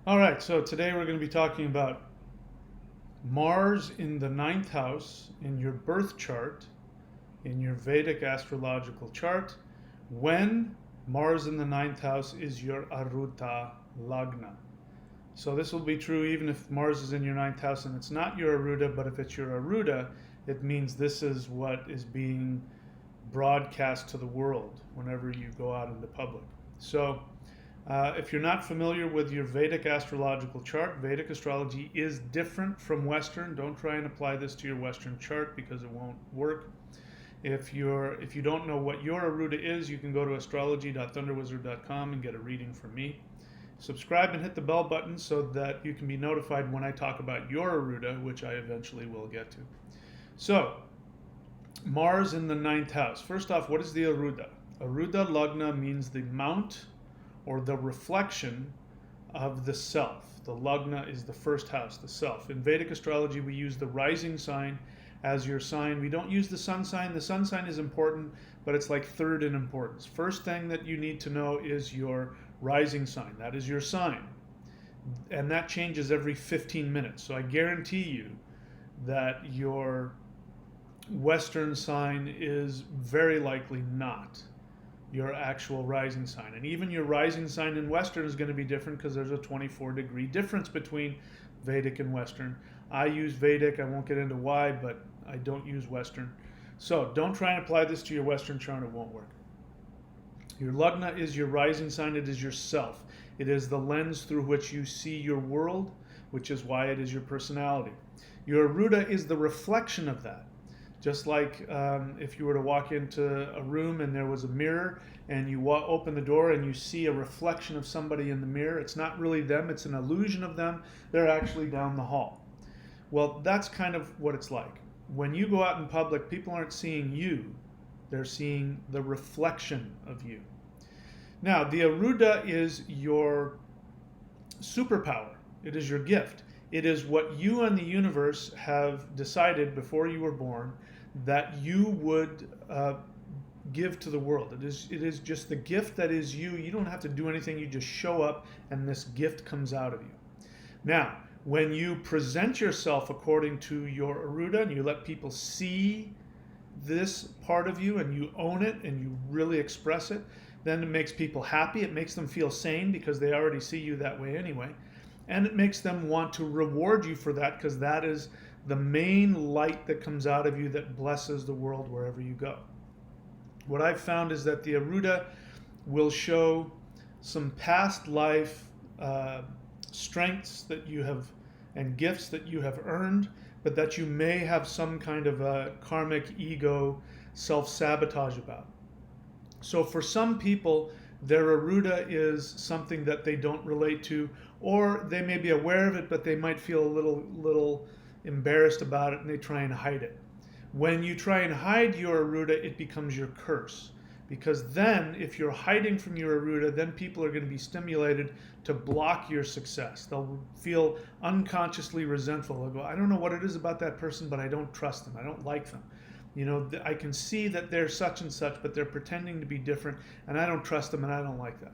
All right, so today we're going to be talking about Mars in the ninth house in your birth chart, in your Vedic astrological chart, when Mars in the ninth house is your Arudha Lagna. So this will be true even if Mars is in your ninth house and it's not your Arudha, but if it's your Arudha, it means this is what is being broadcast to the world whenever you go out into public. So if you're not familiar with your Vedic astrological chart, Vedic astrology is different from Western. Don't try and apply this to your Western chart because it won't work. If you don't know what your Arudha is, you can go to astrology.thunderwizard.com and get a reading from me. Subscribe and hit the bell button so that you can be notified when I talk about your Arudha, which I eventually will get to. So, Mars in the ninth house. First off, what is the Arudha? Arudha Lagna means the mount or the reflection of the self. The Lagna is the first house, the self. In Vedic astrology, we use the rising sign as your sign. We don't use the sun sign. The sun sign is important, but it's like third in importance. First thing that you need to know is your rising sign. That is your sign. And that changes every 15 minutes. So I guarantee you that your Western sign is very likely not your actual rising sign. And even your rising sign in Western is going to be different because there's a 24-degree difference between Vedic and Western. I use Vedic. I won't get into why, but I don't use Western. So don't try and apply this to your Western chart. It won't work. Your Lagna is your rising sign. It is yourself. It is the lens through which you see your world, which is why it is your personality. Your Arudha is the reflection of that. Just like if you were to walk into a room and there was a mirror and you open the door and you see a reflection of somebody in the mirror, it's not really them, it's an illusion of them. They're actually down the hall. Well, that's kind of what it's like. When you go out in public, people aren't seeing you, they're seeing the reflection of you. Now, the Arudha is your superpower, it is your gift. It is what you and the universe have decided before you were born that you would give to the world. It is just the gift that is you. You don't have to do anything. You just show up and this gift comes out of you. Now, when you present yourself according to your Arudha and you let people see this part of you and you own it and you really express it, then it makes people happy. It makes them feel sane because they already see you that way anyway. And it makes them want to reward you for that because that is the main light that comes out of you that blesses the world wherever you go. What I've found is that the Arudha will show some past life strengths that you have and gifts that you have earned, but that you may have some kind of a karmic ego self-sabotage about. So for some people, their Arudha is something that they don't relate to, or they may be aware of it, but they might feel a little embarrassed about it and they try and hide it. When you try and hide your Arudha, it becomes your curse. Because then, if you're hiding from your Arudha, then people are going to be stimulated to block your success. They'll feel unconsciously resentful. They'll go, I don't know what it is about that person, but I don't trust them. I don't like them. You know, I can see that they're such and such, but they're pretending to be different, and I don't trust them, and I don't like that.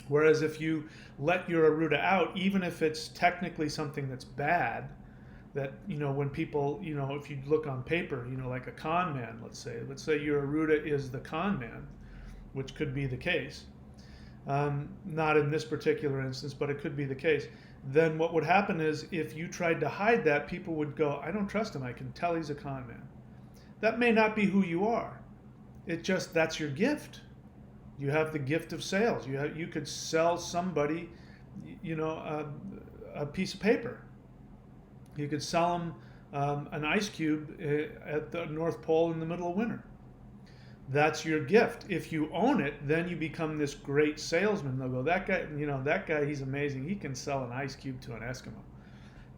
Whereas if you let your Arudha out, even if it's technically something that's bad, that, you know, when people, you know, if you look on paper, you know, like a con man, let's say your Arudha is the con man, which could be the case, not in this particular instance, but it could be the case, then what would happen is if you tried to hide that, people would go, I don't trust him, I can tell he's a con man. That may not be who you are. It just, that's your gift. You have the gift of sales. You could sell somebody, you know, a piece of paper. You could sell them an ice cube at the North Pole in the middle of winter. That's your gift. If you own it, then you become this great salesman. They'll go, that guy, you know, that guy, he's amazing. He can sell an ice cube to an Eskimo.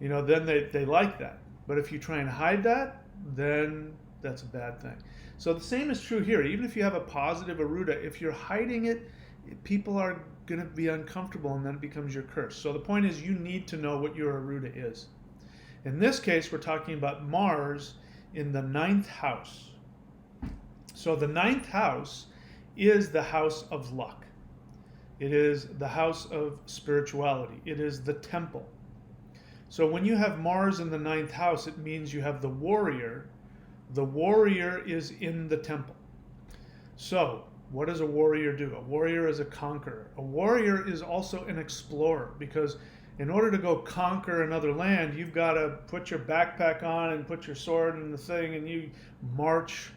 You know, then they like that. But if you try and hide that, then that's a bad thing. So the same is true here. Even if you have a positive Arudha, if you're hiding it, people are going to be uncomfortable and then it becomes your curse. So the point is you need to know what your Arudha is. In this case, we're talking about Mars in the ninth house. So the ninth house is the house of luck. It is the house of spirituality. It is the temple. So when you have Mars in the ninth house, it means you have the warrior. The warrior is in the temple. So what does a warrior do? A warrior is a conqueror. A warrior is also an explorer, because in order to go conquer another land, you've got to put your backpack on and put your sword in the thing, and you march,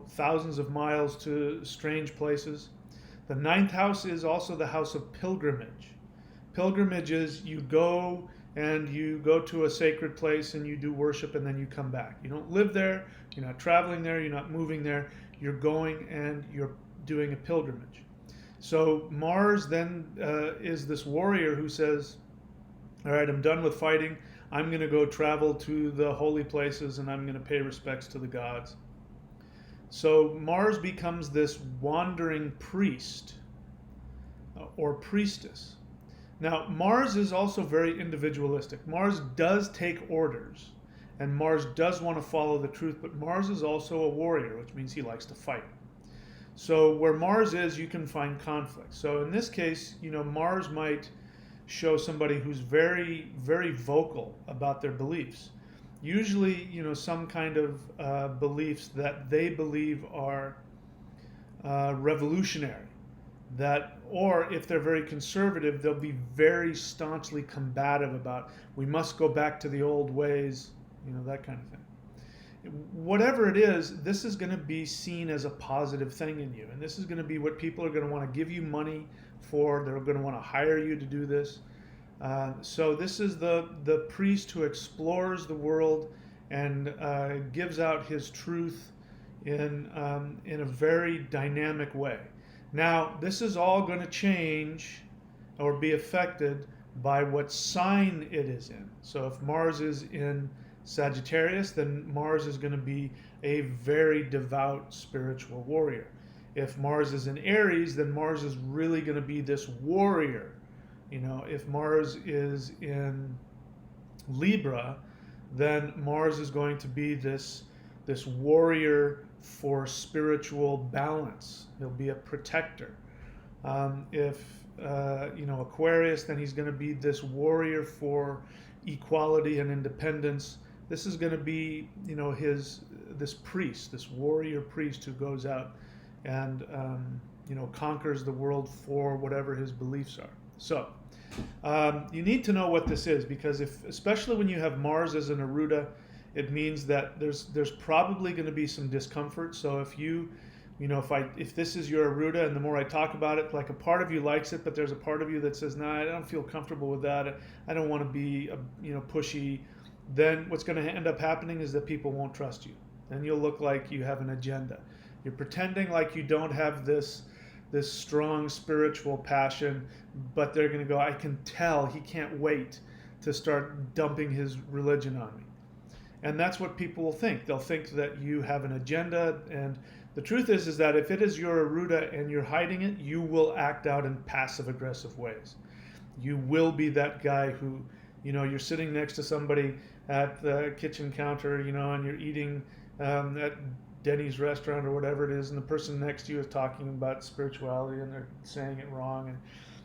thousands of miles to strange places. The ninth house is also the house of pilgrimage. Pilgrimage is you go to a sacred place and you do worship and then you come back. You don't live there, you're not traveling there, you're not moving there, you're going and you're doing a pilgrimage. So Mars then is this warrior who says, all right, I'm done with fighting. I'm going to go travel to the holy places and I'm going to pay respects to the gods. So Mars becomes this wandering priest or priestess. Now, Mars is also very individualistic. Mars does take orders, and Mars does want to follow the truth, but Mars is also a warrior, which means he likes to fight. So where Mars is, you can find conflict. So in this case, Mars might show somebody who's very, very vocal about their beliefs. Usually, some kind of beliefs that they believe are revolutionary. Or if they're very conservative, they'll be very staunchly combative about, we must go back to the old ways, that kind of thing. Whatever it is, this is going to be seen as a positive thing in you. And this is going to be what people are going to want to give you money for. They're going to want to hire you to do this. So this is the priest who explores the world and gives out his truth in a very dynamic way. Now, this is all going to change or be affected by what sign it is in. So if Mars is in Sagittarius, then Mars is going to be a very devout spiritual warrior. If Mars is in Aries, then Mars is really going to be this warrior. If Mars is in Libra, then Mars is going to be this warrior for spiritual balance. He'll be a protector. If Aquarius, then he's going to be this warrior for equality and independence. This is going to be this priest, this warrior priest who goes out and conquers the world for whatever his beliefs are. So you need to know what this is, because especially when you have Mars as an Arudha, it means that there's probably going to be some discomfort. So if this is your Arudha, and the more I talk about it, like a part of you likes it, but there's a part of you that says, nah, I don't feel comfortable with that. I don't want to be pushy. Then what's going to end up happening is that people won't trust you. Then you'll look like you have an agenda. You're pretending like you don't have this strong spiritual passion, but they're going to go, I can tell he can't wait to start dumping his religion on me. And that's what people will think. They'll think that you have an agenda, and the truth is that if it is your Arudha and you're hiding it, you will act out in passive-aggressive ways. You will be that guy who, you're sitting next to somebody at the kitchen counter, and you're eating at Denny's restaurant or whatever it is, and the person next to you is talking about spirituality and they're saying it wrong, and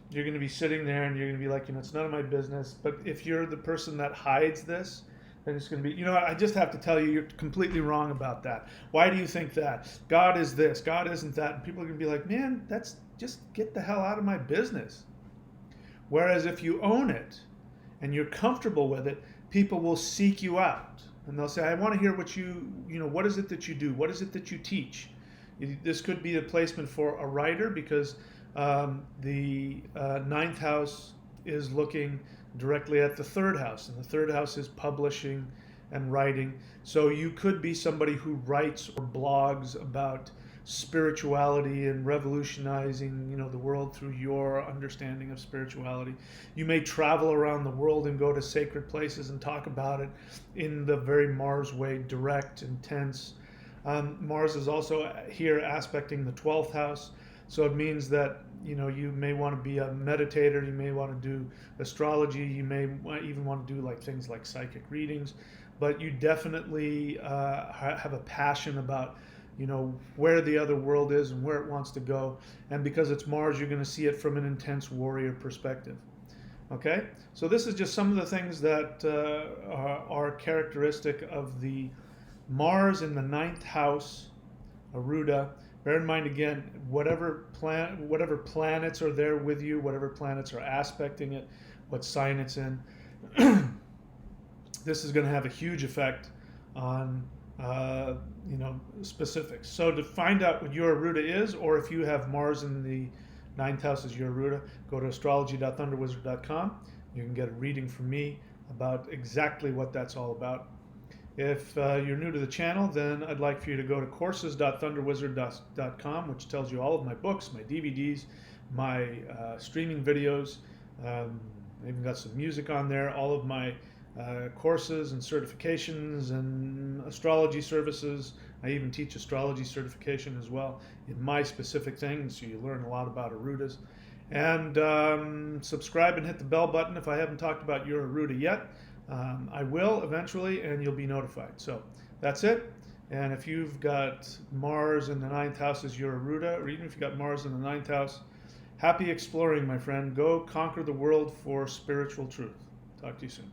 you're going to be sitting there and you're going to be like, it's none of my business. But if you're the person that hides this, then it's going to be, I just have to tell you, you're completely wrong about that. Why do you think that? God is this, God isn't that. And people are going to be like, man, that's just get the hell out of my business. Whereas if you own it and you're comfortable with it, people will seek you out. And they'll say, I want to hear what is it that you do? What is it that you teach? This could be a placement for a writer, because the ninth house is looking directly at the third house, and the third house is publishing and writing. So you could be somebody who writes or blogs about spirituality and revolutionizing the world through your understanding of spirituality. You may travel around the world and go to sacred places and talk about it in the very Mars way, direct, intense. Mars is also here aspecting the 12th house, so it means that you may want to be a meditator, you may want to do astrology, you may even want to do things like psychic readings, but you definitely have a passion about you know, where the other world is and where it wants to go. And because it's Mars, you're going to see it from an intense warrior perspective. Okay, so this is just some of the things that are characteristic of the Mars in the ninth house, Arudha. Bear in mind again, whatever planets are there with you, whatever planets are aspecting it, what sign it's in, this is going to have a huge effect on you know, specifics. So to find out what your Arudha is, or if you have Mars in the ninth house as your Arudha, go to astrology.thunderwizard.com. You can get a reading from me about exactly what that's all about. If you're new to the channel, then I'd like for you to go to courses.thunderwizard.com, which tells you all of my books, my DVDs, my streaming videos. I even got some music on there, all of my courses and certifications and astrology services. I even teach astrology certification as well in my specific things, so you learn a lot about Arudas. And subscribe and hit the bell button if I haven't talked about your Arudha yet. I will eventually, and you'll be notified. So that's it. And if you've got Mars in the ninth house as your Arudha, or even if you've got Mars in the ninth house, happy exploring, my friend. Go conquer the world for spiritual truth. Talk to you soon.